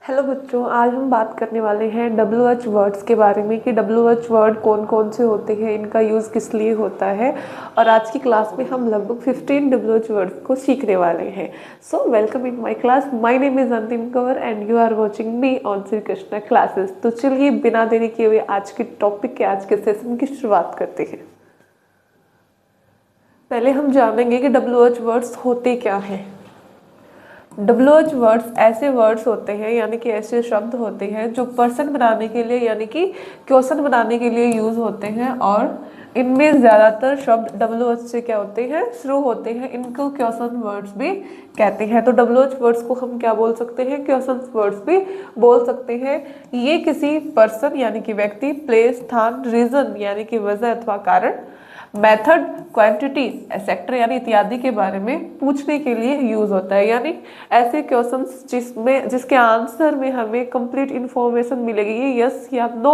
Hello बच्चों, आज हम बात करने वाले हैं WH वर्ड्स के बारे में कि WH वर्ड कौन कौन से होते हैं, इनका यूज़ किस लिए होता है। और आज की क्लास में हम लगभग 15 WH वर्ड्स को सीखने वाले हैं। So welcome in my class. My name is Antim Kanwar and you are watching me on Shri Krishna classes. तो चलिए बिना देरी किए हुए आज के टॉपिक के, आज के सेशन की शुरुआत करते हैं। पहले हम जानेंगे कि WH वर्ड्स होते क्या हैं। WH वर्ड्स ऐसे वर्ड्स होते हैं, यानी कि ऐसे शब्द होते हैं जो पर्सन बनाने के लिए यानी कि क्वेश्चन बनाने के लिए यूज होते हैं। और इनमें ज़्यादातर शब्द WH से क्या होते हैं, शुरू होते हैं। इनको क्वेश्चन वर्ड्स भी कहते हैं। तो WH वर्ड्स को हम क्या बोल सकते हैं, क्वेश्चन वर्ड्स भी बोल सकते हैं। ये किसी पर्सन यानी कि व्यक्ति, प्लेस, स्थान, रीजन यानी कि वजह अथवा कारण, मेथड, क्वांटिटी, सेक्टर यानी इत्यादि के बारे में पूछने के लिए यूज होता है। यानी ऐसे क्वेश्चंस जिसके आंसर में हमें कंप्लीट इंफॉर्मेशन मिलेगी। ये यस या नो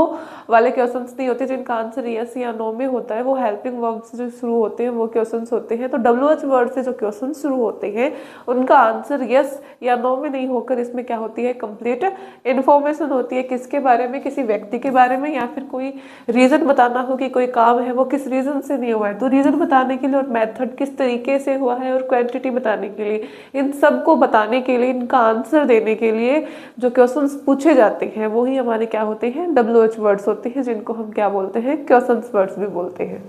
वाले क्वेश्चंस नहीं होते जिनका आंसर यस या नो में होता है, वो हेल्पिंग वर्ब से जो शुरू होते हैं वो क्वेश्चंस होते हैं। तो WH वर्ड से जो क्वेश्चन शुरू होते हैं उनका आंसर यस या नो में नहीं होकर इसमें क्या होती है, कंप्लीट इंफॉर्मेशन होती है। किसके बारे में, किसी व्यक्ति के बारे में, या फिर कोई रीजन बताना हो कि कोई काम है वो किस रीजन से नहीं हुआ है तो रीजन बताने के लिए, और मेथड किस तरीके से हुआ है, और क्वांटिटी बताने के लिए, इन सब को बताने के लिए, इनका आंसर देने के लिए जो क्वेश्चंस पूछे जाते हैं वो ही हमारे क्या होते हैं, WH वर्ड्स होते हैं, जिनको हम क्या बोलते हैं, क्वेश्चंस वर्ड्स भी बोलते हैं।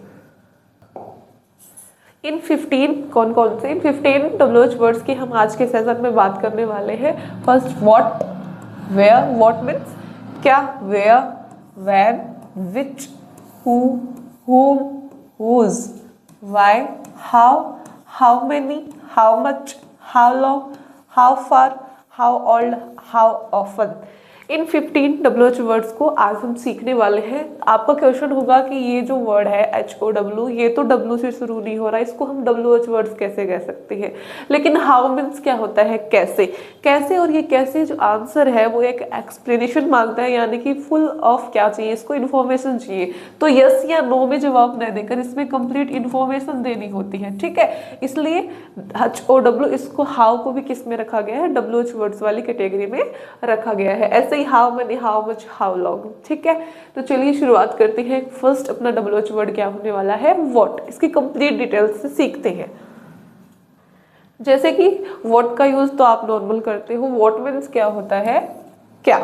इन 15 कौन कौन से, इन 15 WH वर्ड्स की हम आज के सेशन में बात करने वाले हैं। First, what, where. What means क्या, where, when, which, who, whom, whose, why, how many, how much, how long, how far, how old, how often। In 15 WH words को आज हम सीखने वाले हैं। आपका क्वेश्चन होगा कि ये जो वर्ड है HOW, ये तो W से शुरू नहीं हो रहा, इसको हम WH वर्ड्स कैसे कह सकते हैं। लेकिन हाउ मीन्स क्या होता है, कैसे। कैसे, और ये कैसे जो आंसर है वो एक एक्सप्लेनेशन मांगता है, यानी कि फुल ऑफ क्या चाहिए, इसको इन्फॉर्मेशन चाहिए। तो यस या नो में जवाब न देकर इसमें कंप्लीट इन्फॉर्मेशन देनी होती है, ठीक है। इसलिए HOW, इसको हाउ को भी किस में रखा गया है, WH वर्ड्स वाली कैटेगरी में रखा गया है। ऐसे how many, how much, how long, ठीक है। तो चलिए शुरुआत करते हैं। फर्स्ट अपना WH वर्ड क्या होने वाला है, व्हाट। इसकी कंप्लीट डिटेल्स से सीखते हैं। जैसे कि व्हाट का यूज तो आप नॉर्मल करते हो। व्हाट मीन्स क्या होता है, क्या।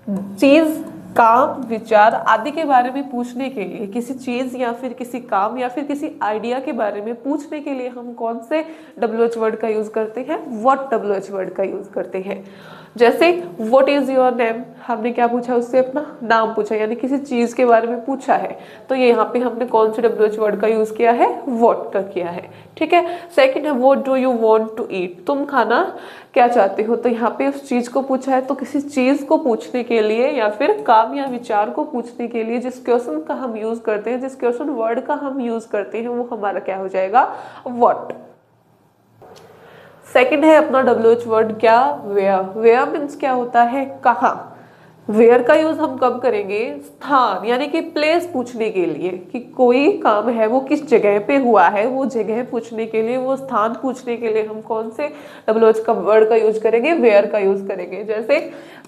चीज, काम, विचार आदि के बारे में पूछने के लिए, किसी चीज या फिर किसी काम या फिर किसी आइडिया के बारे में पूछने के लिए हम कौन से WH वर्ड का यूज करते हैं, व्हाट WH वर्ड का यूज करते हैं। जैसे व्हाट इज योर नेम, हमने क्या पूछा, उससे अपना नाम पूछा, यानी किसी चीज के बारे में पूछा है। तो ये यहाँ पे हमने कौन से WH वर्ड का यूज किया है, व्हाट का किया है, ठीक है। सेकंड है what do you want to eat, तुम खाना क्या चाहते हो। तो यहाँ पे उस चीज को पूछा है, तो किसी चीज को पूछने के लिए या फिर काम या विचार को पूछने के लिए जिस क्वेश्चन का हम यूज करते हैं, जिस क्वेश्चन वर्ड का हम यूज करते हैं, वो हमारा क्या हो जाएगा, व्हाट। सेकंड है अपना WH वर्ड क्या, वेयर। वेयर मीन्स क्या होता है, कहाँ। वेयर का यूज हम कब करेंगे, स्थान यानी कि प्लेस पूछने के लिए, कि कोई काम है वो किस जगह पे हुआ है, वो जगह पूछने के लिए, वो स्थान पूछने के लिए हम कौन से WH का वर्ड का यूज करेंगे, वेयर का यूज करेंगे। जैसे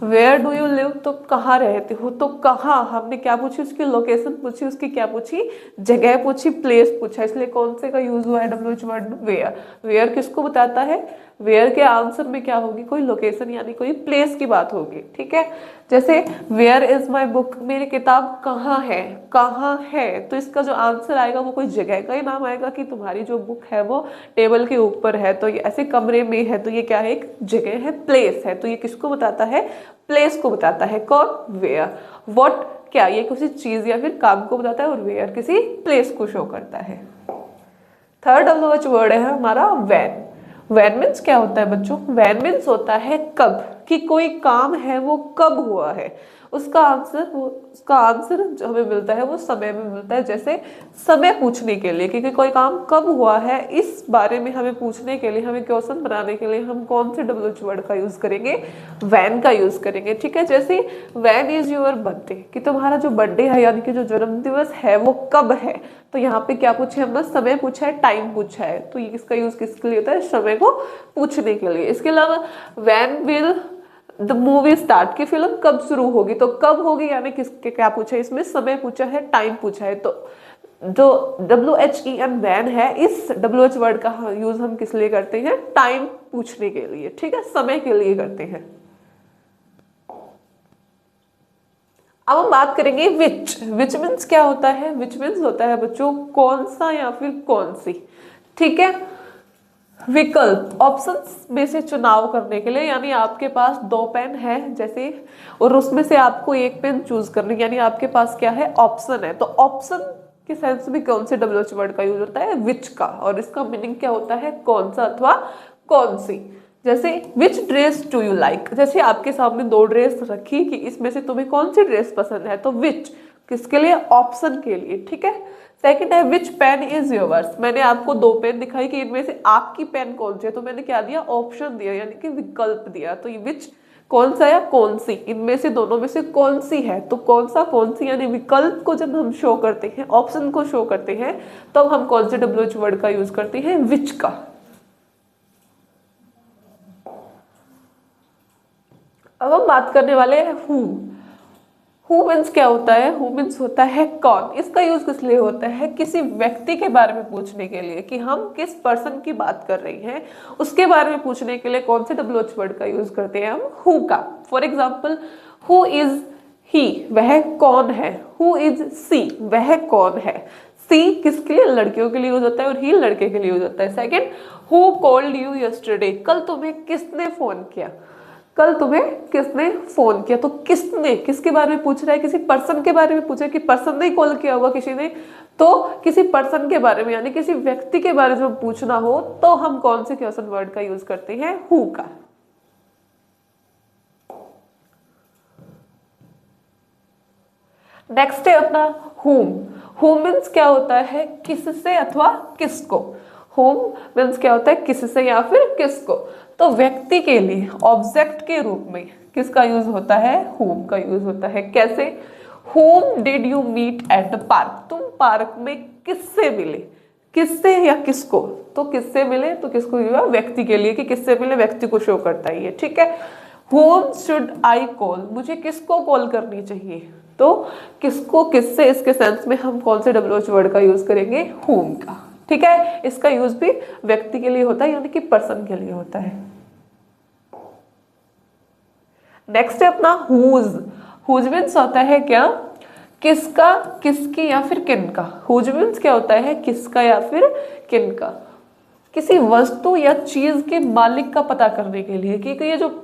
वेयर डू यू लिव, तो कहाँ रहते हो। तो कहाँ हमने क्या पूछी, उसकी लोकेशन पूछी, उसकी क्या पूछी, जगह पूछी, प्लेस पूछा, इसलिए कौन से का यूज हुआ है WH वर्ड, वेयर। वेयर किसको बताता है, वेयर के आंसर में क्या होगी, कोई लोकेशन यानी कोई प्लेस की बात होगी, ठीक है। जैसे वेयर इज माई बुक, मेरी किताब कहाँ है, कहाँ है। तो इसका जो आंसर आएगा वो कोई जगह का ही नाम आएगा, कि तुम्हारी जो बुक है वो टेबल के ऊपर है, तो ये ऐसे कमरे में है, तो ये क्या है, एक जगह है, प्लेस है। तो ये किसको बताता है, प्लेस को बताता है, कौन, वेयर। व्हाट क्या, ये किसी चीज या फिर काम को बताता है, और वेयर किसी प्लेस को शो करता है। थर्ड WH वर्ड है हमारा व्हेन। व्हेन मीन्स क्या होता है बच्चों, व्हेन मीन्स होता है कब, कि कोई काम है वो कब हुआ है। उसका आंसर जो हमें मिलता है वो समय में मिलता है। जैसे समय पूछने के लिए, क्योंकि कोई काम कब हुआ है इस बारे में हमें पूछने के लिए, हमें क्वेश्चन बनाने के लिए हम कौन से WH वर्ड का यूज करेंगे, व्हेन का यूज करेंगे, ठीक है। जैसे व्हेन इज योर बर्थडे, कि तुम्हारा जो बर्थडे है यानी कि जो जन्म दिवस है वो कब है। तो यहाँ पे क्या पूछे हमने, समय पूछा है, टाइम पूछा है। तो ये किसका यूज किसके लिए होता है, समय को पूछने के लिए। इसके अलावा when will the movie start, की फिल्म कब शुरू होगी, तो कब होगी यानी किसके क्या पूछा है इसमें, समय पूछा है, टाइम पूछा है। तो जो WHEN वैन है, इस WH वर्ड का यूज हम किस लिए करते हैं, टाइम पूछने के लिए, ठीक है, समय के लिए करते हैं। अब हम बात करेंगे विच मीन्स क्या होता है, विच मीन्स होता है बच्चों कौन सा या फिर कौन सी, ठीक है। विकल्प, ऑप्शंस में से चुनाव करने के लिए, यानी आपके पास 2 पेन है जैसे, और उसमें से आपको एक पेन चूज करने, यानी आपके पास क्या है, ऑप्शन है। तो ऑप्शन के सेंस में कौन से WH वर्ड का यूज होता है, विच का, और इसका मीनिंग क्या होता है, कौन सा अथवा कौन सी। जैसे विच ड्रेस डू यू लाइक, जैसे आपके सामने 2 ड्रेस रखी कि इसमें से तुम्हें कौन सी ड्रेस पसंद है, तो विच किसके लिए, ऑप्शन के लिए, ठीक है। सेकंड है विच पेन इज योर्स, मैंने आपको 2 पेन दिखाई कि इनमें से आपकी पेन कौन सी है, तो मैंने क्या दिया, ऑप्शन दिया, यानी कि विकल्प दिया। तो ये विच कौन सा या कौन सी, इनमें से दोनों में से कौन सी है, तो कौन सा कौन सी, यानी विकल्प को जब हम शो करते हैं, ऑप्शन को शो करते हैं, तब हम कौन से WH वर्ड का यूज करते हैं, विच का। अब हम बात करने वाले हैं हु मीन्स क्या होता है, हु मीन्स होता है कौन। इसका यूज किस लिए होता है, किसी व्यक्ति के बारे में पूछने के लिए, कि हम किस पर्सन की बात कर रही हैं उसके बारे में पूछने के लिए कौन से WH वर्ड का यूज करते हैं, हम हु का। For example, who is he, वह कौन है, हु इज सी, वह कौन है। सी किसके लिए, लड़कियों के लिए यूज होता है, और ही लड़के के लिए यूज होता है। Second, who called you yesterday, कल तुम्हें किसने फोन किया, कल तुम्हें किसने फोन किया। तो किसने, किसके बारे में पूछ रहा है, किसी पर्सन के बारे में पूछा है कि पर्सन ने कॉल किया होगा किसी ने, तो किसी पर्सन के बारे में यानी किसी व्यक्ति के बारे में पूछना हो तो हम कौन से क्वेश्चन वर्ड का यूज करते हैं, हु का। नेक्स्ट है अपना होम मीन्स क्या होता है, किससे अथवा किसको। होम मीन्स क्या होता है, किससे या फिर किसको। तो व्यक्ति के लिए ऑब्जेक्ट के रूप में किसका यूज होता है, होम का यूज होता है। कैसे, whom did you meet at the park, तुम पार्क में किससे मिले, किससे या किसको, तो किससे मिले तो किसको, व्यक्ति के लिए कि किससे मिले, व्यक्ति को शो करता है ये, ठीक है। होम शुड आई कॉल, मुझे किसको कॉल करनी चाहिए, तो किसको किससे, इसके सेंस में हम कौन से WH वर्ड का यूज करेंगे, होम का, ठीक है। इसका यूज भी व्यक्ति के लिए होता है यानी कि पर्सन के लिए होता है। नेक्स्ट है अपना हुज मीन्स होता है क्या, किसका, किसकी या फिर किनका। हुज मीन्स क्या होता है, किसका या फिर किनका। किसी वस्तु या चीज के मालिक का पता करने के लिए कि ये जो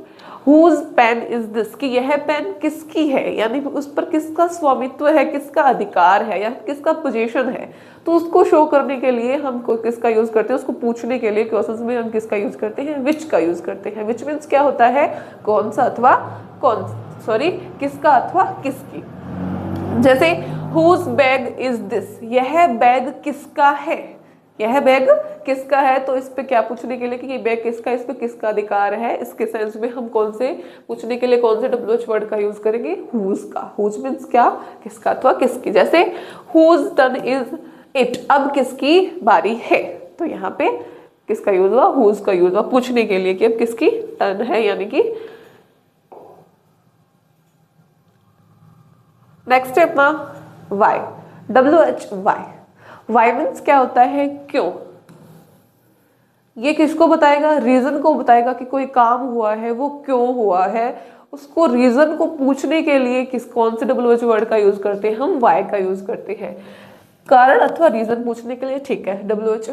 हुज पेन इज दिस, कि यह पेन किसकी है, यानी उस पर किसका स्वामित्व है, किसका अधिकार है या किसका पोजीशन है, तो उसको शो करने के लिए हम किसका यूज करते हैं, उसको पूछने के लिए क्वेश्चंस में हम किसका यूज करते हैं, विच का यूज करते हैं। विच मीन्स क्या होता है, कौन सा अथवा किसका अथवा किसकी। जैसे हुज बैग इज दिस, यह बैग किसका है, यह बैग किसका है, तो इस पे क्या पूछने के लिए कि ये बैग किसका है, इस पे किसका अधिकार है, इसके सेंस में हम कौन से पूछने के लिए कौन से WH वर्ड का यूज करेंगे, हुज का। हुज मीन्स क्या, किसका अथवा किसकी। जैसे हुज टर्न इज इट, अब किसकी बारी है, तो यहाँ पे किसका यूज हुआ, हुज का यूज हुआ पूछने के लिए कि अब किसकी टर्न है, यानी कि। नेक्स्ट है अपना वाई, WH वाई मीन्स क्या होता है, क्यों। ये किसको बताएगा, रीजन को बताएगा कि कोई काम हुआ है वो क्यों हुआ है, उसको रीजन को पूछने के लिए कौन से WH वर्ड का यूज करते हैं, हम वाई का यूज करते हैं। कारण अथवा रीजन पूछने के लिए, ठीक है, WH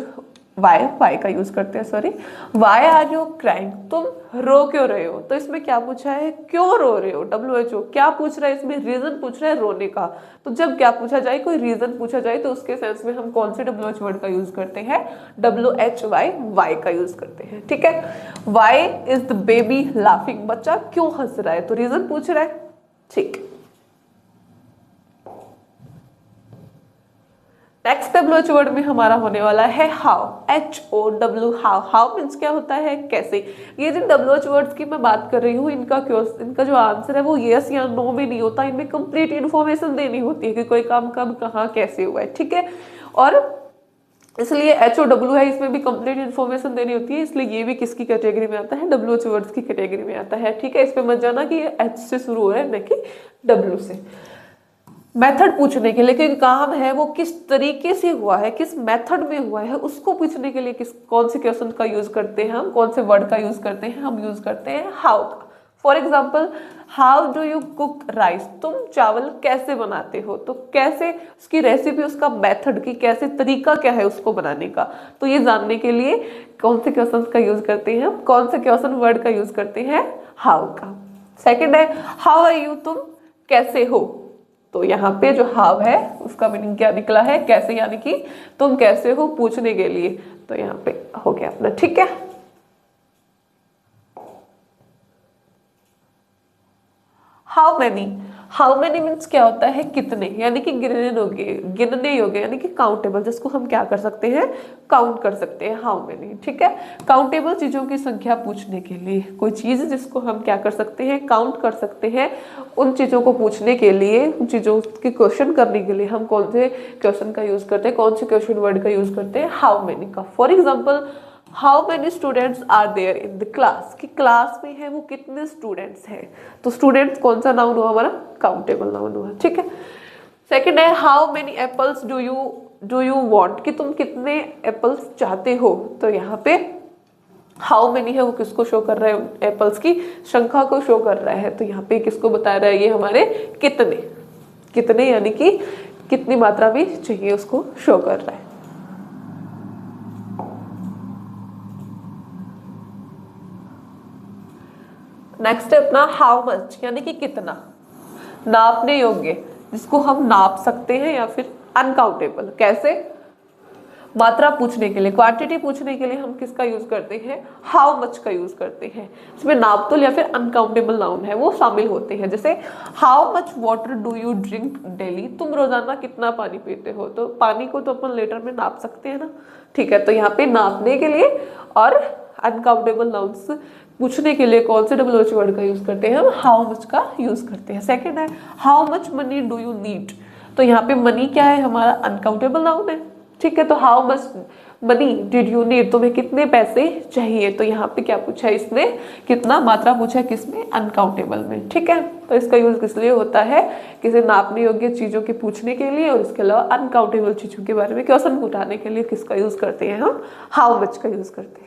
वाई का यूज करते हैं, sorry. Why are you crying, तुम रो क्यों रहे हो, तो इसमें क्या पूछा है, क्यों रो रहे हो। WHO क्या पूछ रहा है, इसमें रीजन पूछ रहा है रोने का। तो जब क्या पूछा जाए, कोई रीजन पूछा जाए, तो उसके सेंस में हम कौन से WH वर्ड का यूज करते हैं, WH वाई का यूज करते हैं, ठीक है। Why is the baby laughing, बच्चा क्यों हंस रहा है, तो रीजन पूछ रहा है, ठीक। नेक्स्ट WH वर्ड में हमारा होने वाला है हाउ, HOW, हाउ मीन्स क्या होता है, कैसे। ये जिन WH वर्ड्स की मैं बात कर रही हूँ, इनका जो आंसर है वो यस या नो में नहीं होता, इनमें कंप्लीट इन्फॉर्मेशन देनी होती है कि कोई काम कब कहाँ कैसे हुआ है, ठीक है। और इसलिए HOW है, इसमें भी कंप्लीट इन्फॉर्मेशन देनी होती है, इसलिए ये भी किसकी कैटेगरी में आता है, WH वर्ड्स की कैटेगरी में आता है। ठीक है, इस पे मत जाना कि ये H से शुरू हो रहा है न कि W से। मेथड पूछने के लिए, क्योंकि काम है वो किस तरीके से हुआ है, किस मेथड में हुआ है, उसको पूछने के लिए कौन से क्वेश्चन का यूज करते हैं हम, कौन से वर्ड का यूज करते हैं हम, यूज करते हैं हाउ का। For example, how do you cook rice, तुम चावल कैसे बनाते हो, तो कैसे उसकी रेसिपी, उसका मेथड की कैसे तरीका क्या है उसको बनाने का, तो ये जानने के लिए कौन से क्वेश्चन का यूज करते हैं हम, कौन से क्वेश्चन वर्ड का यूज करते हैं, हाउ का। सेकेंड है हाउ आर यू, तुम कैसे हो, तो यहाँ पे जो हाउ है उसका मीनिंग क्या निकला है, कैसे, यानी कि तुम कैसे हो पूछने के लिए, तो यहाँ पे हो गया अपना। ठीक है, how many, how many means क्या होता है, कितने, यानी कि गिनने योग्य यानी कि काउंटेबल, जिसको हम क्या कर सकते हैं, काउंट कर सकते हैं, हाउ मैनी। ठीक है, काउंटेबल चीजों की संख्या पूछने के लिए, कोई चीज जिसको हम क्या कर सकते हैं, काउंट कर सकते हैं, उन चीजों को पूछने के लिए, उन चीजों की क्वेश्चन करने के लिए हम कौन से क्वेश्चन का यूज करते हैं, कौन से क्वेश्चन वर्ड का यूज करते हैं, हाउ मैनी का। For example, how many students are there in the class, कि क्लास में है वो कितने स्टूडेंट्स हैं, तो स्टूडेंट्स कौन सा नाउन हुआ हमारा, काउंटेबल नाउन हुआ। ठीक है, सेकंड है how many apples do you want, कि तुम कितने एप्पल्स चाहते हो, तो यहाँ पे हाउ मैनी है वो किसको शो कर रहा है, एप्पल्स की संख्या को शो कर रहा है, तो यहाँ पे किसको बता रहा है, ये हमारे कितने यानी कि कितनी मात्रा में चाहिए उसको शो कर रहा है। नेक्स्ट है अपना हाउ मच, यानी कि कितना, नापने योग्य, जिसको हम नाप सकते हैं, या फिर अनकाउंटेबल, कैसे, मात्रा पूछने के लिए, क्वांटिटी पूछने के लिए हम किसका यूज करते हैं, हाउ मच का यूज करते हैं। इसमें नापतोल या फिर अनकाउंटेबल नाउन है वो शामिल होते हैं, जैसे how much water do you drink daily, तुम रोजाना कितना पानी पीते हो, तो पानी को तो अपन लीटर में नाप सकते हैं ना। ठीक है, तो यहाँ पे नापने के लिए और अनकाउंटेबल नाउन्स पूछने के लिए कौन से WH वर्ड का यूज करते हैं हम, हाउ मच का यूज करते हैं। सेकंड है how much money do you need, तो यहाँ पे मनी क्या है, हमारा अनकाउंटेबल नाउन है। ठीक है, तो how much money did you need, तुम्हें कितने पैसे चाहिए, तो यहाँ पे क्या पूछा है इसने, कितना मात्रा पूछा है, किसमें, अनकाउंटेबल में। ठीक है, तो इसका यूज किस लिए होता है, किसी नापने योग्य चीजों के पूछने के लिए, और इसके अलावा अनकाउंटेबल चीजों के बारे में क्वेश्चन उठाने के लिए किसका यूज करते हैं हम, हाउ मच का यूज करते हैं।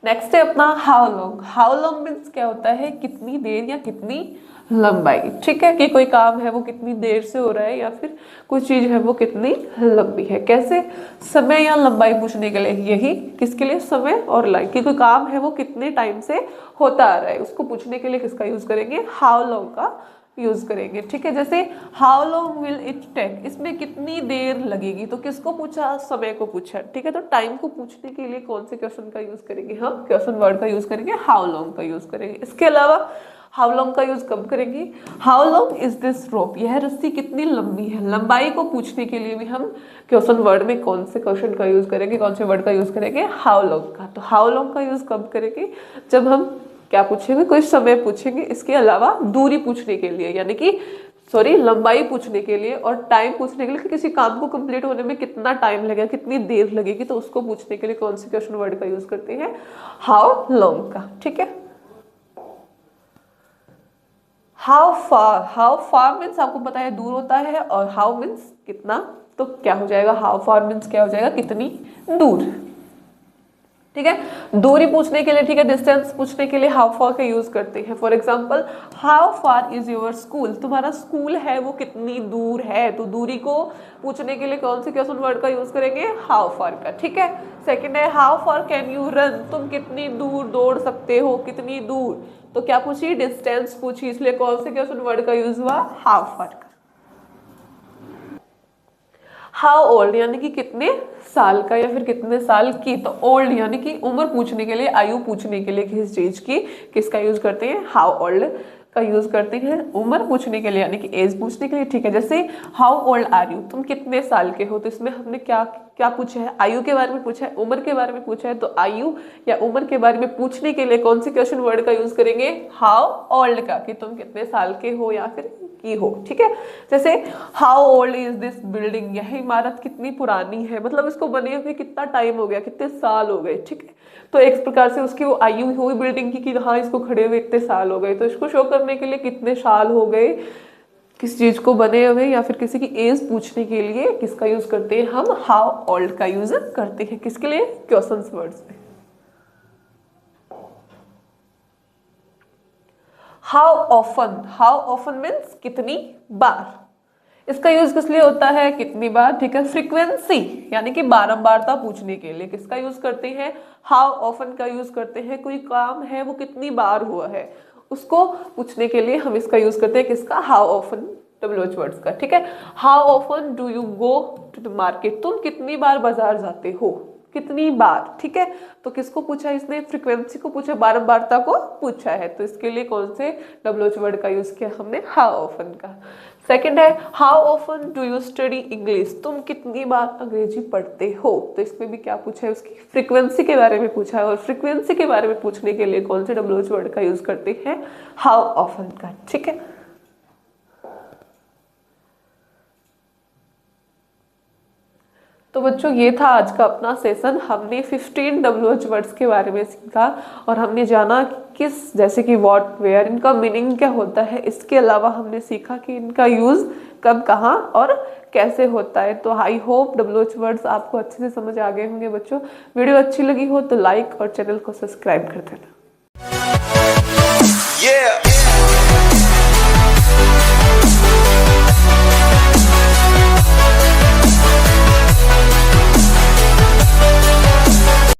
नेक्स्ट है अपना how long, how long means क्या होता है, कितनी देर या कितनी लंबाई। ठीक है, कि कोई काम है वो कितनी देर से हो रहा है, या फिर कोई चीज है वो कितनी लंबी है, कैसे, समय या लंबाई पूछने के लिए, यही किसके लिए, समय और लाइन, कि कोई काम है वो कितने टाइम से होता आ रहा है, उसको पूछने के लिए किसका यूज करेंगे, हाउ लॉन्ग का यूज करेंगे। ठीक है, जैसे how long will it take, इसमें कितनी देर लगेगी, तो किसको पूछा, समय को पूछा। ठीक है, तो टाइम को पूछने के लिए कौन से क्वेश्चन का यूज करेंगे हम, क्वेश्चन वर्ड का यूज करेंगे, हाउ लॉन्ग का यूज करेंगे। इसके अलावा हाउ लॉन्ग का यूज कब करेंगे, हाउ लॉन्ग इज दिस रोप, यह रस्सी कितनी लंबी है, लंबाई को पूछने के लिए भी हम क्वेश्चन वर्ड में कौन से क्वेश्चन का यूज करेंगे, कौन से वर्ड का यूज करेंगे, हाउ लॉन्ग का। तो हाउ लॉन्ग का यूज कब करेंगे, जब हम क्या पूछेंगे, कोई समय पूछेंगे। इसके अलावा दूरी पूछने के लिए, यानी कि लंबाई पूछने के लिए, और टाइम पूछने के लिए कि किसी काम को कंप्लीट होने में कितना टाइम लगेगा, कितनी देर लगेगी, तो उसको पूछने के लिए कौन से क्वेश्चन वर्ड का यूज करते हैं, हाउ लॉन्ग का। ठीक है, हाउ फार मीन्स आपको पता है दूर होता है, और हाउ मीन्स कितना, तो क्या हो जाएगा, हाउ फार मीन्स क्या हो जाएगा, कितनी दूर। ठीक है, दूरी पूछने के लिए, ठीक है, डिस्टेंस पूछने के लिए हाउ फार का यूज करते हैं। For example, how far is your school, तुम्हारा स्कूल है वो कितनी दूर है, तो दूरी को पूछने के लिए कौन से क्वेश्चन वर्ड का यूज करेंगे, हाउ फार का। ठीक है, सेकंड है how far can you run, तुम कितनी दूर दौड़ सकते हो, कितनी दूर, तो क्या पूछी, डिस्टेंस पूछी, इसलिए कौन से क्वेश्चन वर्ड का यूज हुआ, हाउ फार का। हाउ ओल्ड यानी कि कितने साल का, या फिर कितने साल की, तो ओल्ड यानी कि उम्र पूछने के लिए, आयु पूछने के लिए किसी चीज की किसका यूज करते हैं, हाउ ओल्ड का यूज करते हैं। उम्र पूछने के लिए यानी कि एज पूछने के लिए। ठीक है, जैसे हाउ ओल्ड आर यू, तुम कितने साल के हो, तो इसमें हमने क्या क्या पूछा है, आयु के बारे में पूछा है, उम्र के बारे में पूछा है, तो आयु या उम्र के बारे में पूछने के लिए कौन से क्वेश्चन वर्ड का यूज करेंगे, हाउ ओल्ड का, कि तुम कितने साल के हो या फिर की हो, ठीक है। जैसे how old is this building, यह इमारत कितनी पुरानी है, मतलब इसको बने हुए कितना टाइम हो गया, कितने साल हो गए, ठीक है। तो एक प्रकार से उसकी वो आयु हुई बिल्डिंग की कि हाँ इसको खड़े हुए इतने साल हो गए, तो इसको शो करने के लिए कितने साल हो गए किस चीज को बने हुए, या फिर किसी की एज पूछने के लिए किसका यूज करते हैं, हम हाउ ओल्ड का यूज करते हैं, किसके लिए, क्वेश्चंस वर्ड्स में। हाउ ऑफन मीन्स कितनी बार, इसका यूज किस लिए होता है, कितनी बार, ठीक है। फ्रीक्वेंसी यानी कि बारंबारता पूछने के लिए किसका यूज करते हैं, हाउ ऑफन का यूज करते हैं। कोई काम है वो कितनी बार हुआ है उसको पूछने के लिए हम इसका यूज करते हैं, किसका, हाउ ऑफन, WH वर्ड्स का, ठीक है। How often do you go to the market, तुम कितनी बार बाजार जाते हो, कितनी बार, ठीक है। तो किसको पूछा इसने, फ्रीक्वेंसी को पूछा, बारंबारता को पूछा है, तो इसके लिए कौन से WH वर्ड का यूज किया हमने, हाउ ऑफन का। सेकंड है how often do you study English, तुम कितनी बार अंग्रेजी पढ़ते हो, तो इसमें भी क्या पूछा है, उसकी फ्रीक्वेंसी के बारे में पूछा है, और फ्रीक्वेंसी के बारे में पूछने के लिए कौन से WH वर्ड का यूज करते हैं, हाउ ऑफन का, ठीक है। तो बच्चों ये था आज का अपना सेशन, हमने 15 WH वर्ड्स के बारे में सीखा और हमने जाना किस, जैसे कि व्हाट, वेयर, इनका मीनिंग क्या होता है। इसके अलावा हमने सीखा कि इनका यूज कब, कहाँ और कैसे होता है। तो आई होप WH वर्ड्स आपको अच्छे से समझ आ गए होंगे बच्चों। वीडियो अच्छी लगी हो तो लाइक और चैनल को सब्सक्राइब कर देना।